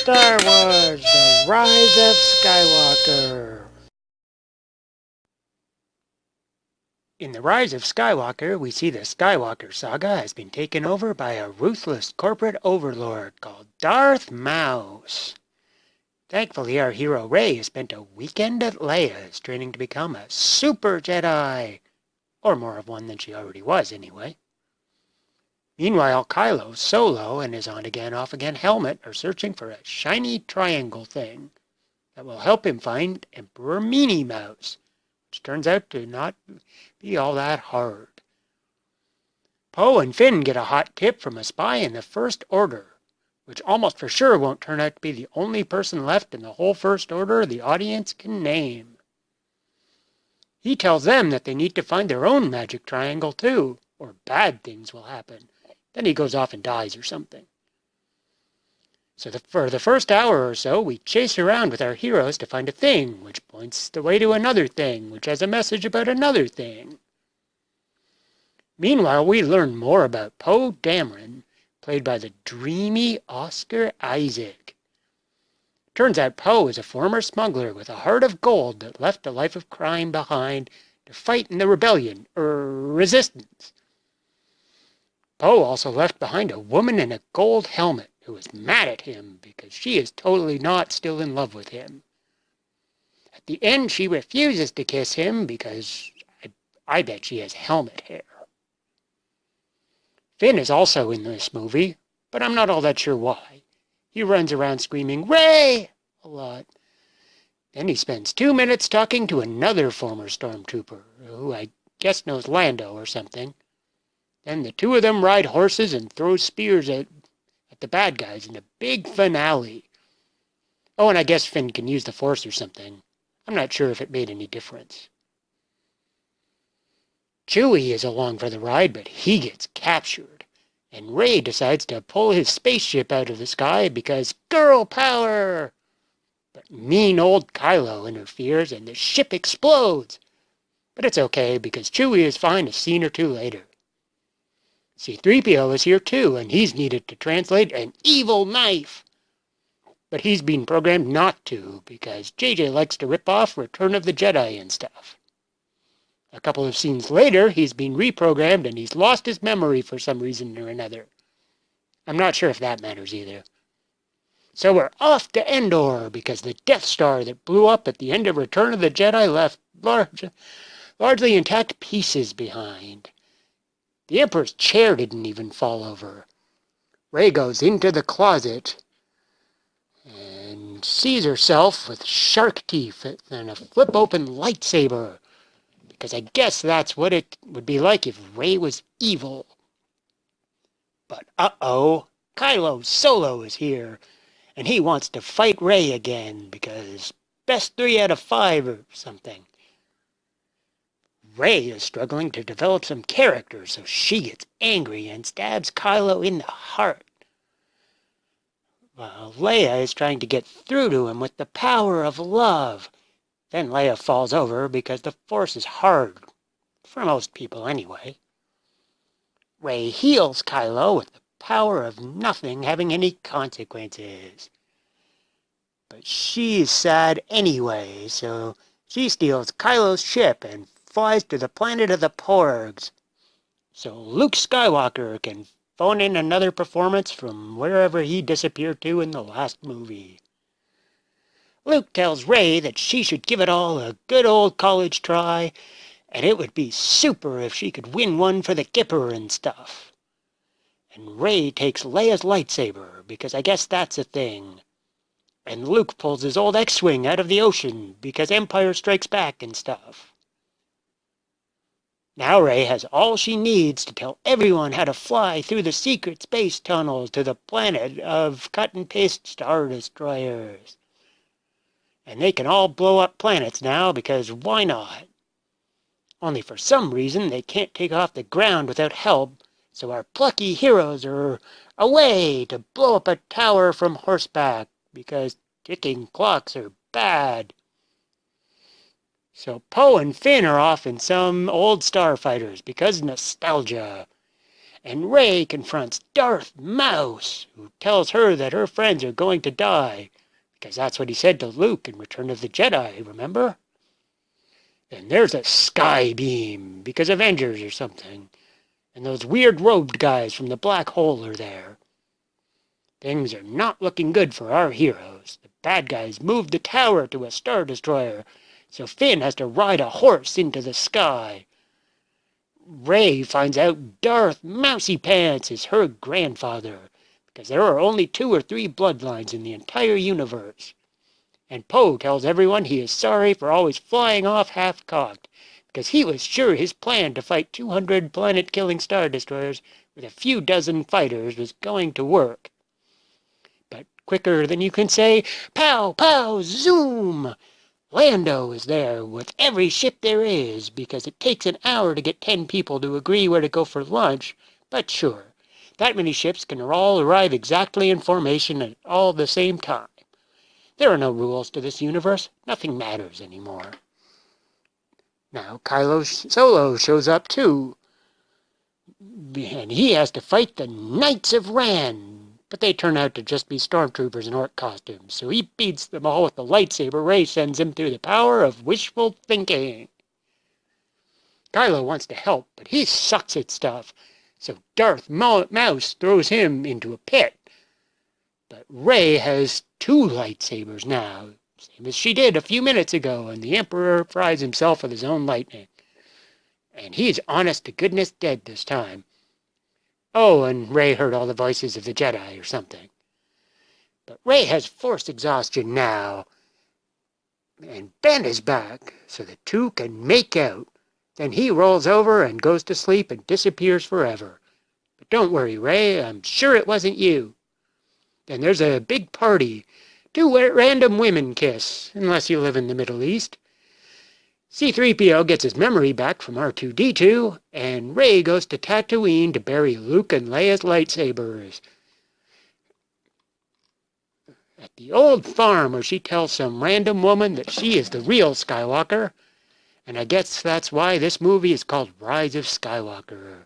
Star Wars: The Rise of Skywalker. In The Rise of Skywalker, we see the Skywalker saga has been taken over by a ruthless corporate overlord called Darth Mouse. Thankfully, our hero Rey has spent a weekend at Leia's training to become a super Jedi. Or more of one than she already was, anyway. Meanwhile, Kylo, Solo, and his on-again, off-again helmet are searching for a shiny triangle thing that will help him find Emperor Meanie Mouse, which turns out to not be all that hard. Poe and Finn get a hot tip from a spy in the First Order, which almost for sure won't turn out to be the only person left in the whole First Order the audience can name. He tells them that they need to find their own magic triangle too, or bad things will happen. Then he goes off and dies or something. So for the first hour or so, we chase around with our heroes to find a thing, which points the way to another thing, which has a message about another thing. Meanwhile, we learn more about Poe Dameron, played by the dreamy Oscar Isaac. Turns out Poe is a former smuggler with a heart of gold that left a life of crime behind to fight in the rebellion, or resistance. Poe also left behind a woman in a gold helmet who is mad at him because she is totally not still in love with him. At the end, she refuses to kiss him because I bet she has helmet hair. Finn is also in this movie, but I'm not all that sure why. He runs around screaming, "Rey!" a lot. Then he spends 2 minutes talking to another former stormtrooper, who I guess knows Lando or something. Then the two of them ride horses and throw spears at the bad guys in a big finale. Oh, and I guess Finn can use the Force or something. I'm not sure if it made any difference. Chewie is along for the ride, but he gets captured, and Rey decides to pull his spaceship out of the sky because girl power! But mean old Kylo interferes and the ship explodes. But it's okay because Chewie is fine a scene or two later. C-3PO is here too, and he's needed to translate an evil knife. But he's been programmed not to, because JJ likes to rip off Return of the Jedi and stuff. A couple of scenes later, he's been reprogrammed and he's lost his memory for some reason or another. I'm not sure if that matters either. So we're off to Endor, because the Death Star that blew up at the end of Return of the Jedi left largely intact pieces behind. The Emperor's chair didn't even fall over. Rey goes into the closet and sees herself with shark teeth and a flip-open lightsaber, because I guess that's what it would be like if Rey was evil. But uh-oh, Kylo Solo is here, and he wants to fight Rey again, because best 3 out of 5 or something. Rey is struggling to develop some character, so she gets angry and stabs Kylo in the heart. While Leia is trying to get through to him with the power of love. Then Leia falls over because the Force is hard, for most people anyway. Rey heals Kylo with the power of nothing having any consequences. But she's sad anyway, so she steals Kylo's ship and flies to the planet of the Porgs, so Luke Skywalker can phone in another performance from wherever he disappeared to in the last movie. Luke tells Rey that she should give it all a good old college try, and it would be super if she could win one for the Kipper and stuff. And Rey takes Leia's lightsaber, because I guess that's a thing. And Luke pulls his old X-Wing out of the ocean, because Empire Strikes Back and stuff. Now Rey has all she needs to tell everyone how to fly through the secret space tunnels to the planet of cut-and-paste Star Destroyers. And they can all blow up planets now, because why not? Only for some reason they can't take off the ground without help, so our plucky heroes are away to blow up a tower from horseback, because ticking clocks are bad. So Poe and Finn are off in some old starfighters because nostalgia. and Rey confronts Darth Mouse, who tells her that her friends are going to die, because that's what he said to Luke in Return of the Jedi, remember? And there's a sky beam, because Avengers or something, and those weird robed guys from the black hole are there. Things are not looking good for our heroes. The bad guys moved the tower to a Star Destroyer, so Finn has to ride a horse into the sky. Rey finds out Darth Mousy Pants is her grandfather, because there are only 2 or 3 bloodlines in the entire universe. And Poe tells everyone he is sorry for always flying off half-cocked, because he was sure his plan to fight 200 planet-killing Star Destroyers with a few dozen fighters was going to work. But quicker than you can say, pow, pow, zoom! Lando is there with every ship there is, because it takes an hour to get 10 people to agree where to go for lunch, but sure, that many ships can all arrive exactly in formation at all the same time. There are no rules to this universe. Nothing matters anymore. Now Kylo Solo shows up too, and he has to fight the Knights of Ren. But they turn out to just be stormtroopers in orc costumes, so he beats them all with the lightsaber Rey sends him through the power of wishful thinking. Kylo wants to help, but he sucks at stuff, so Darth Mouse throws him into a pit. But Rey has 2 lightsabers now, same as she did a few minutes ago, and the Emperor fries himself with his own lightning. And he's honest to goodness dead this time. Oh, and Rey heard all the voices of the Jedi or something. But Rey has force exhaustion now, and Ben is back, so the 2 can make out. Then he rolls over and goes to sleep and disappears forever. But don't worry, Rey, I'm sure it wasn't you. Then there's a big party. 2 random women kiss, unless you live in the Middle East. C-3PO gets his memory back from R2-D2, and Rey goes to Tatooine to bury Luke and Leia's lightsabers. At the old farm where she tells some random woman that she is the real Skywalker, and I guess that's why this movie is called Rise of Skywalker.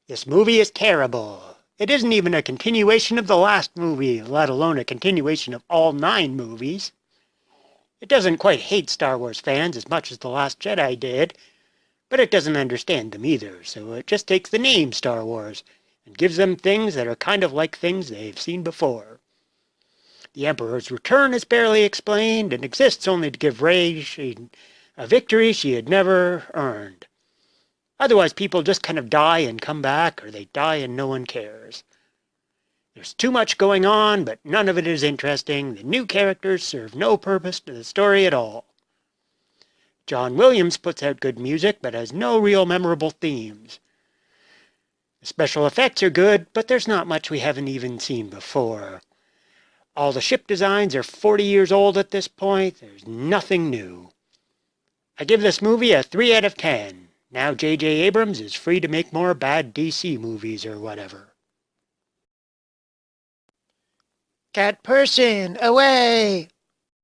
This movie is terrible. It isn't even a continuation of the last movie, let alone a continuation of all 9 movies. It doesn't quite hate Star Wars fans as much as The Last Jedi did, but it doesn't understand them either, so it just takes the name Star Wars and gives them things that are kind of like things they've seen before. The Emperor's return is barely explained and exists only to give Rey a victory she had never earned. Otherwise, people just kind of die and come back, or they die and no one cares. There's too much going on, but none of it is interesting. The new characters serve no purpose to the story at all. John Williams puts out good music, but has no real memorable themes. The special effects are good, but there's not much we haven't even seen before. All the ship designs are 40 years old at this point. There's nothing new. I give this movie a 3 out of 10. Now J.J. Abrams is free to make more bad DC movies or whatever. Katpyrson, away!